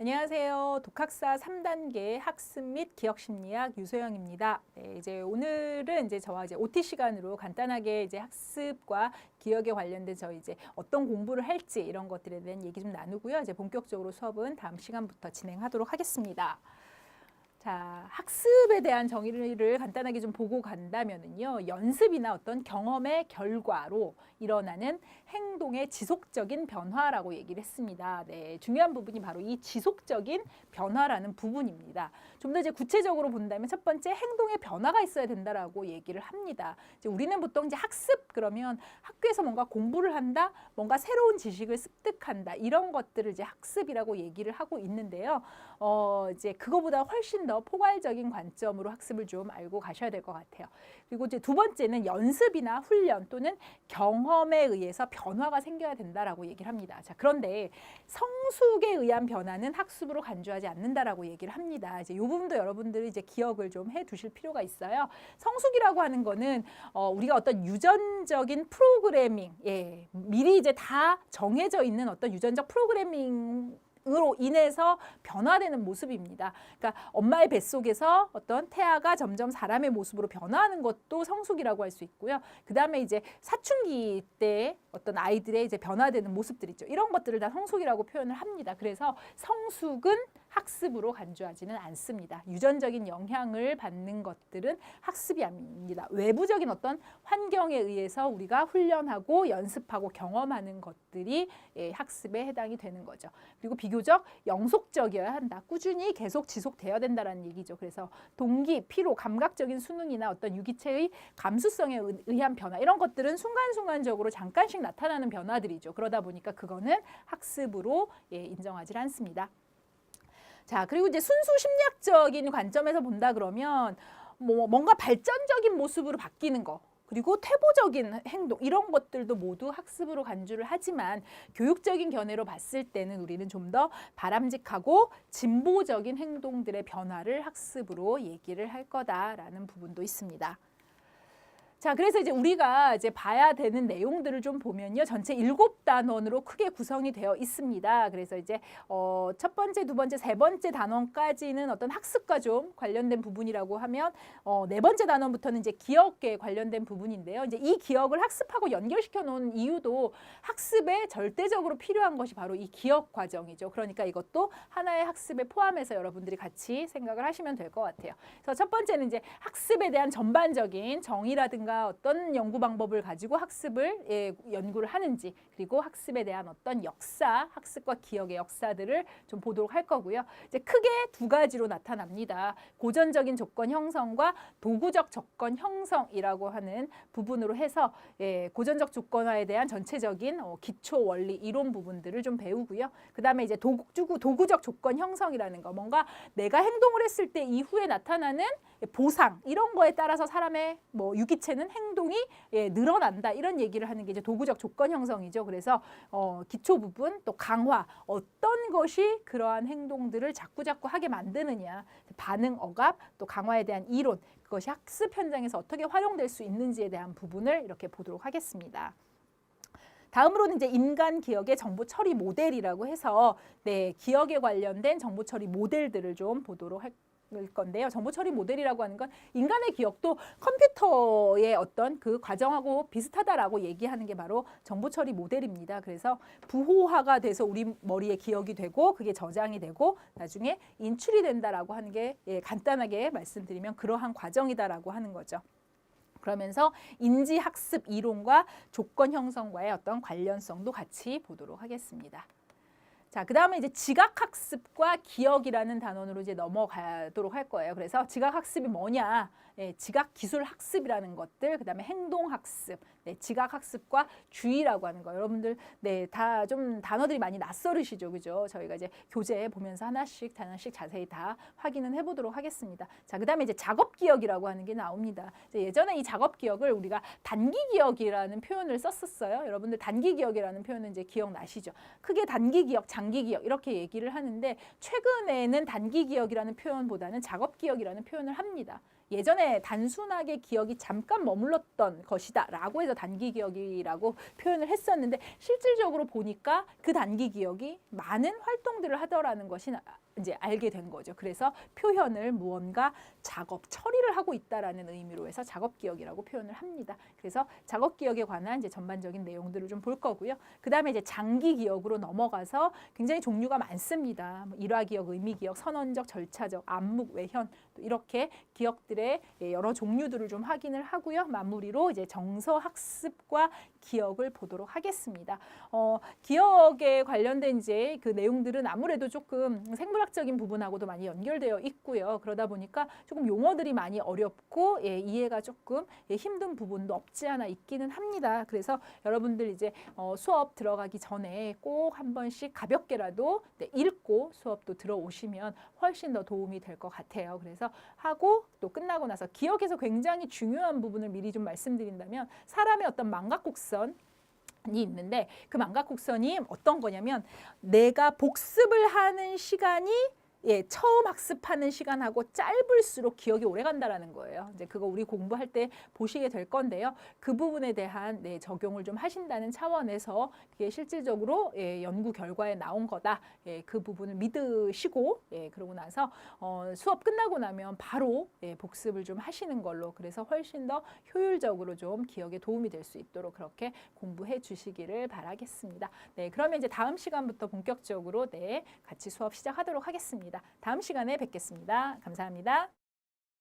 안녕하세요. 독학사 3단계 학습 및 기억 심리학 유소영입니다. 네, 이제 오늘은 저와 OT 시간으로 간단하게 학습과 기억에 관련된 이제 어떤 공부를 할지 이런 것들에 대한 얘기 좀 나누고요. 본격적으로 수업은 다음 시간부터 진행하도록 하겠습니다. 자, 학습에 대한 정의를 간단하게 좀 보고 간다면은요, 연습이나 어떤 경험의 결과로 일어나는 행동의 지속적인 변화라고 얘기를 했습니다. 네, 중요한 부분이 바로 이 지속적인 변화라는 부분입니다. 좀 더 구체적으로 본다면 첫 번째 행동의 변화가 있어야 된다라고 얘기를 합니다. 우리는 보통 학습 그러면 학교에서 뭔가 공부를 한다, 뭔가 새로운 지식을 습득한다 이런 것들을 학습이라고 얘기를 하고 있는데요. 그거보다 훨씬 더 포괄적인 관점으로 학습을 좀 알고 가셔야 될 것 같아요. 그리고 두 번째는 연습이나 훈련 또는 경험에 의해서 변화가 생겨야 된다라고 얘기를 합니다. 자, 그런데 성숙에 의한 변화는 학습으로 간주하지 않는다라고 얘기를 합니다. 이 부분도 여러분들이 기억을 좀 해 두실 필요가 있어요. 성숙이라고 하는 거는 우리가 어떤 유전적인 프로그래밍, 미리 다 정해져 있는 어떤 유전적 프로그래밍 으로 인해서 변화되는 모습입니다. 그러니까 엄마의 뱃속에서 어떤 태아가 점점 사람의 모습으로 변화하는 것도 성숙이라고 할 수 있고요. 그 다음에 사춘기 때 어떤 아이들의 변화되는 모습들 있죠. 이런 것들을 다 성숙이라고 표현을 합니다. 그래서 성숙은 학습으로 간주하지는 않습니다. 유전적인 영향을 받는 것들은 학습이 아닙니다. 외부적인 어떤 환경에 의해서 우리가 훈련하고 연습하고 경험하는 것들이 학습에 해당이 되는 거죠. 그리고 비교적 영속적이어야 한다. 꾸준히 계속 지속되어야 된다는 얘기죠. 그래서 동기, 피로, 감각적인 수능이나 어떤 유기체의 감수성에 의한 변화 이런 것들은 순간순간적으로 잠깐씩 나타나는 변화들이죠. 그러다 보니까 그거는 학습으로 인정하지 않습니다. 자, 그리고 순수 심리학적인 관점에서 본다 그러면 뭔가 발전적인 모습으로 바뀌는 거 그리고 퇴보적인 행동 이런 것들도 모두 학습으로 간주를 하지만 교육적인 견해로 봤을 때는 우리는 좀 더 바람직하고 진보적인 행동들의 변화를 학습으로 얘기를 할 거다라는 부분도 있습니다. 자, 그래서 우리가 봐야 되는 내용들을 좀 보면요. 전체 7단원으로 크게 구성이 되어 있습니다. 그래서 첫 번째, 두 번째, 세 번째 단원까지는 어떤 학습과 좀 관련된 부분이라고 하면 네 번째 단원부터는 기억에 관련된 부분인데요. 이 기억을 학습하고 연결시켜 놓은 이유도 학습에 절대적으로 필요한 것이 바로 이 기억 과정이죠. 그러니까 이것도 하나의 학습에 포함해서 여러분들이 같이 생각을 하시면 될 것 같아요. 그래서 첫 번째는 학습에 대한 전반적인 정의라든가 어떤 연구 방법을 가지고 학습을 연구를 하는지 그리고 학습에 대한 어떤 역사, 학습과 기억의 역사들을 좀 보도록 할 거고요. 크게 두 가지로 나타납니다. 고전적인 조건 형성과 도구적 조건 형성이라고 하는 부분으로 해서 고전적 조건화에 대한 전체적인 기초 원리 이론 부분들을 좀 배우고요. 그 다음에 도구적 조건 형성이라는 거 뭔가 내가 행동을 했을 때 이후에 나타나는 보상 이런 거에 따라서 사람의 유기체는 행동이 늘어난다 이런 얘기를 하는 게 도구적 조건 형성이죠. 그래서 기초 부분 또 강화 어떤 것이 그러한 행동들을 자꾸자꾸 하게 만드느냐 반응 억압 또 강화에 대한 이론 그것이 학습 현장에서 어떻게 활용될 수 있는지에 대한 부분을 이렇게 보도록 하겠습니다. 다음으로는 인간 기억의 정보 처리 모델이라고 해서 기억에 관련된 정보 처리 모델들을 좀 보도록 할 건데요. 정보 처리 모델이라고 하는 건 인간의 기억도 컴퓨터의 어떤 그 과정하고 비슷하다라고 얘기하는 게 바로 정보 처리 모델입니다. 그래서 부호화가 돼서 우리 머리에 기억이 되고 그게 저장이 되고 나중에 인출이 된다라고 하는 게 간단하게 말씀드리면 그러한 과정이다라고 하는 거죠. 그러면서 인지학습 이론과 조건 형성과의 어떤 관련성도 같이 보도록 하겠습니다. 자, 그 다음에 지각학습과 기억이라는 단원으로 넘어가도록 할 거예요. 그래서 지각학습이 뭐냐? 지각기술학습이라는 것들, 그 다음에 행동학습, 지각학습과 주의라고 하는 거. 여러분들, 다 좀 단어들이 많이 낯설으시죠, 그죠? 저희가 교재 보면서 하나씩 자세히 다 확인은 해보도록 하겠습니다. 자, 그 다음에 작업기억이라고 하는 게 나옵니다. 예전에 이 작업기억을 우리가 단기기억이라는 표현을 썼었어요. 여러분들 단기기억이라는 표현은 기억나시죠? 크게 단기기억, 장기기억 이렇게 얘기를 하는데 최근에는 단기기억이라는 표현보다는 작업기억이라는 표현을 합니다. 예전에 단순하게 기억이 잠깐 머물렀던 것이다라고 해서 단기 기억이라고 표현을 했었는데 실질적으로 보니까 그 단기 기억이 많은 활동들을 하더라는 것이 이제 알게 된 거죠. 그래서 표현을 무언가 작업, 처리를 하고 있다라는 의미로 해서 작업 기억이라고 표현을 합니다. 그래서 작업 기억에 관한 이제 전반적인 내용들을 좀 볼 거고요. 그다음에 이제 장기 기억으로 넘어가서 굉장히 종류가 많습니다. 뭐 일화 기억, 의미 기억, 선언적, 절차적, 암묵, 외현 이렇게 기억들의 여러 종류들을 좀 확인을 하고요. 마무리로 이제 정서 학습과 기억을 보도록 하겠습니다. 기억에 관련된 이제 그 내용들은 아무래도 조금 생물학적인 부분하고도 많이 연결되어 있고요. 그러다 보니까 조금 용어들이 많이 어렵고 이해가 조금 힘든 부분도 없지 않아 있기는 합니다. 그래서 여러분들 이제 수업 들어가기 전에 꼭 한 번씩 가볍게라도 읽고 수업도 들어오시면 훨씬 더 도움이 될 것 같아요. 그래서 하고 또 끝나고 나서 기억에서 굉장히 중요한 부분을 미리 좀 말씀드린다면 사람의 어떤 망각곡선이 있는데 그 망각곡선이 어떤 거냐면 내가 복습을 하는 시간이 처음 학습하는 시간하고 짧을수록 기억이 오래 간다라는 거예요. 이제 그거 우리 공부할 때 보시게 될 건데요. 그 부분에 대한 적용을 좀 하신다는 차원에서 그게 실질적으로 연구 결과에 나온 거다. 그 부분을 믿으시고 그러고 나서 수업 끝나고 나면 바로 복습을 좀 하시는 걸로 그래서 훨씬 더 효율적으로 좀 기억에 도움이 될 수 있도록 그렇게 공부해 주시기를 바라겠습니다. 네, 그러면 이제 다음 시간부터 본격적으로 같이 수업 시작하도록 하겠습니다. 다음 시간에 뵙겠습니다. 감사합니다.